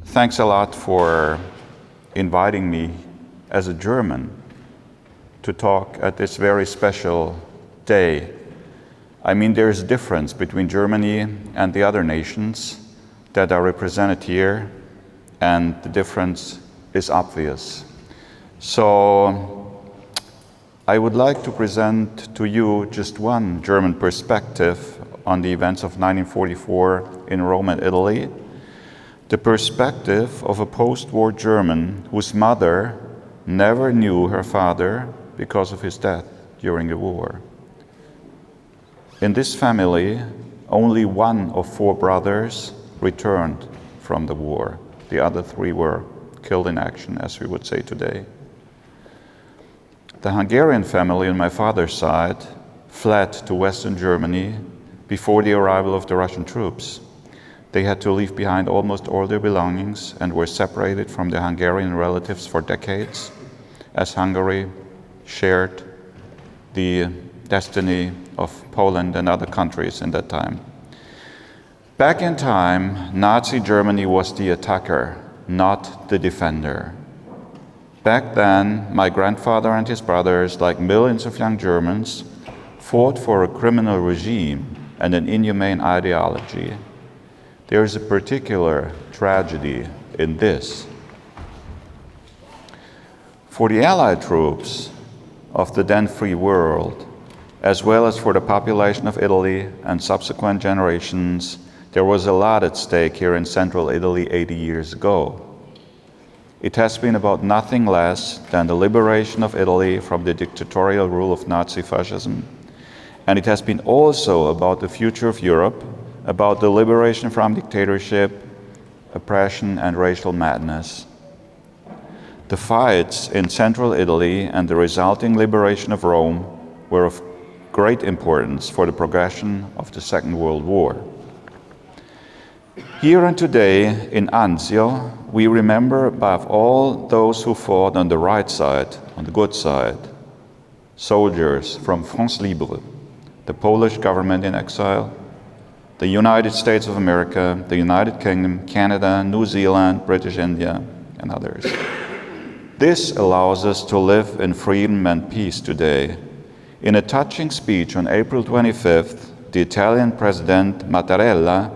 Thanks a lot for inviting me as a German to talk at this very special day. I mean, there's a difference between Germany and the other nations that are represented here, and the difference is obvious. So I would like to present to you just one German perspective on the events of 1944 in Rome and Italy, the perspective of a post-war German whose mother never knew her father because of his death during the war. In this family, only one of 4 brothers returned from the war. The other 3 were killed in action, as we would say today. The Hungarian family on my father's side fled to Western Germany before the arrival of the Russian troops. They had to leave behind almost all their belongings and were separated from their Hungarian relatives for decades, as Hungary shared the destiny of Poland and other countries in that time. Back in time, Nazi Germany was the attacker, not the defender. Back then, my grandfather and his brothers, like millions of young Germans, fought for a criminal regime and an inhumane ideology. There is a particular tragedy in this. For the Allied troops of the then free world, as well as for the population of Italy and subsequent generations, there was a lot at stake here in central Italy 80 years ago. It has been about nothing less than the liberation of Italy from the dictatorial rule of Nazi fascism. And it has been also about the future of Europe, about the liberation from dictatorship, oppression, and racial madness. The fights in central Italy and the resulting liberation of Rome were of great importance for the progression of the Second World War. Here and today in Anzio, we remember above all those who fought on the right side, on the good side, soldiers from France Libre, the Polish government in exile, the United States of America, the United Kingdom, Canada, New Zealand, British India, and others. This allows us to live in freedom and peace today. In a touching speech on April 25th, the Italian President Mattarella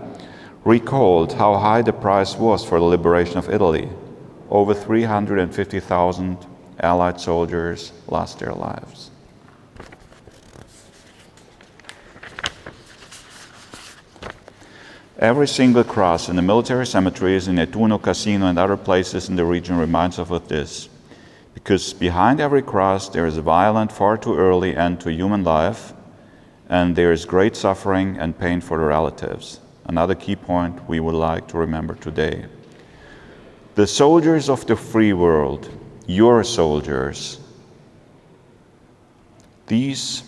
recalled how high the price was for the liberation of Italy. Over 350,000 Allied soldiers lost their lives. Every single cross in the military cemeteries in Nettuno, Cassino, and other places in the region reminds us of this. Because behind every cross there is a violent, far too early end to human life, and there is great suffering and pain for the relatives. Another key point we would like to remember today. The soldiers of the free world, your soldiers, these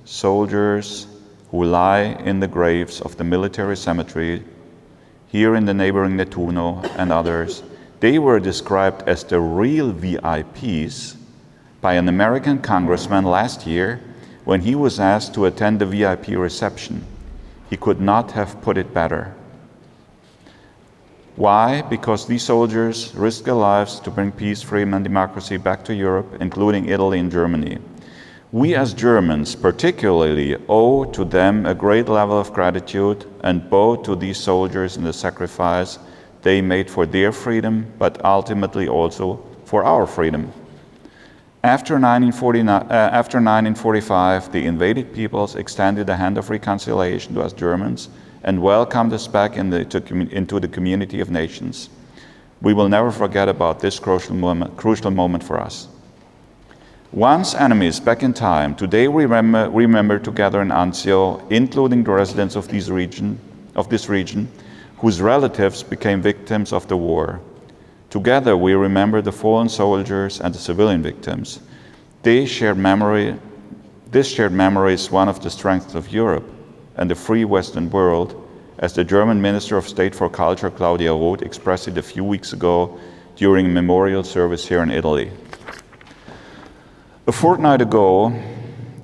soldiers who lie in the graves of the military cemetery here in the neighboring Nettuno and others, they were described as the real VIPs by an American congressman last year when he was asked to attend the VIP reception. He could not have put it better. Why? Because these soldiers risked their lives to bring peace, freedom, and democracy back to Europe, including Italy and Germany. We as Germans particularly owe to them a great level of gratitude and bow to these soldiers in the sacrifice they made for their freedom, but ultimately also for our freedom. After 1945, the invaded peoples extended a hand of reconciliation to us Germans and welcomed us back into the community of nations. We will never forget about this crucial moment for us. Once enemies back in time, today we remember together in Anzio, including the residents of this region, whose relatives became victims of the war. Together we remember the fallen soldiers and the civilian victims. This shared memory is one of the strengths of Europe and the free Western world, as the German Minister of State for Culture, Claudia Roth, expressed it a few weeks ago during a memorial service here in Italy. A fortnight ago,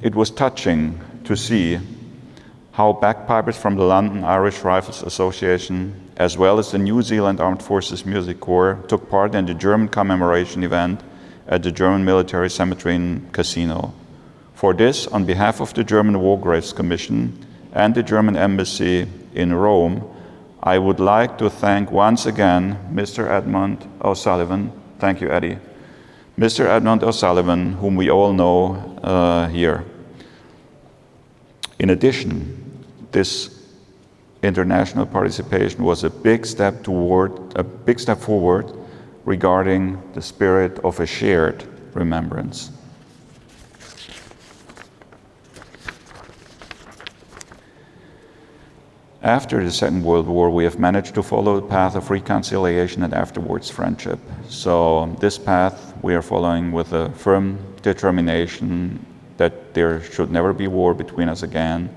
it was touching to see how bagpipers from the London Irish Rifles Association as well as the New Zealand Armed Forces Music Corps, took part in the German commemoration event at the German Military Cemetery and Casino. For this, on behalf of the German War Graves Commission and the German Embassy in Rome, I would like to thank once again Mr. Edmund O'Sullivan. Thank you, Eddie. Mr. Edmund O'Sullivan, whom we all know here. In addition, this international participation was a big step forward regarding the spirit of a shared remembrance. After the Second World War, we have managed to follow the path of reconciliation and afterwards friendship. So this path we are following with a firm determination that there should never be war between us again.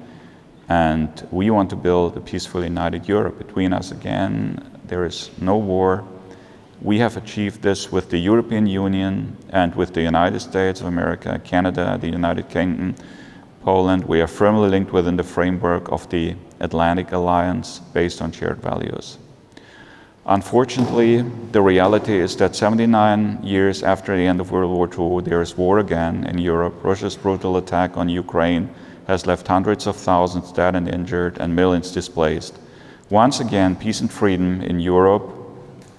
And we want to build a peaceful, united Europe between us again. There is no war. We have achieved this with the European Union and with the United States of America, Canada, the United Kingdom, Poland. We are firmly linked within the framework of the Atlantic Alliance based on shared values. Unfortunately, the reality is that 79 years after the end of World War II, there is war again in Europe. Russia's brutal attack on Ukraine has left hundreds of thousands dead and injured and millions displaced. Once again, peace and freedom in Europe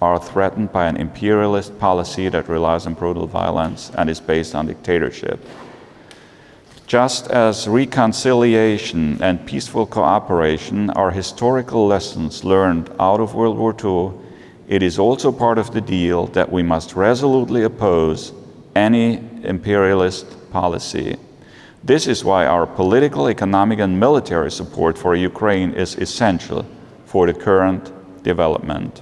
are threatened by an imperialist policy that relies on brutal violence and is based on dictatorship. Just as reconciliation and peaceful cooperation are historical lessons learned out of World War II, it is also part of the deal that we must resolutely oppose any imperialist policy. This is why our political, economic, and military support for Ukraine is essential for the current development.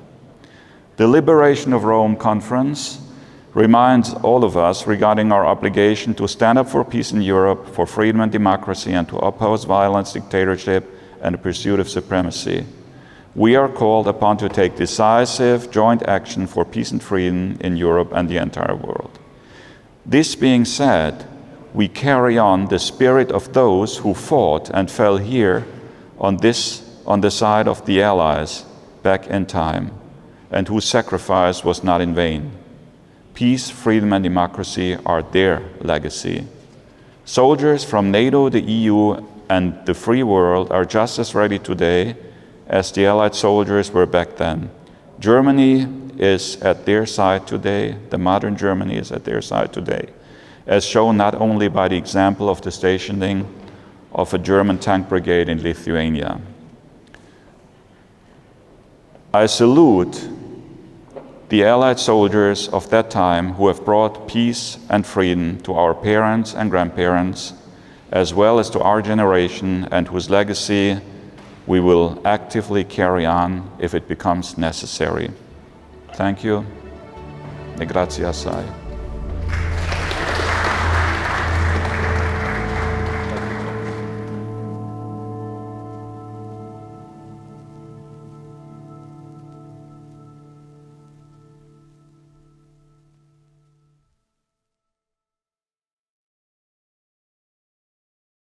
The Liberation of Rome Conference reminds all of us regarding our obligation to stand up for peace in Europe, for freedom and democracy, and to oppose violence, dictatorship, and the pursuit of supremacy. We are called upon to take decisive joint action for peace and freedom in Europe and the entire world. This being said, we carry on the spirit of those who fought and fell here on the side of the Allies back in time, and whose sacrifice was not in vain. Peace, freedom, and democracy are their legacy. Soldiers from NATO, the EU, and the free world are just as ready today as the Allied soldiers were back then. Germany is at their side today. The modern Germany is at their side today, as shown not only by the example of the stationing of a German tank brigade in Lithuania. I salute the Allied soldiers of that time who have brought peace and freedom to our parents and grandparents, as well as to our generation, and whose legacy we will actively carry on if it becomes necessary. Thank you. E grazie assai.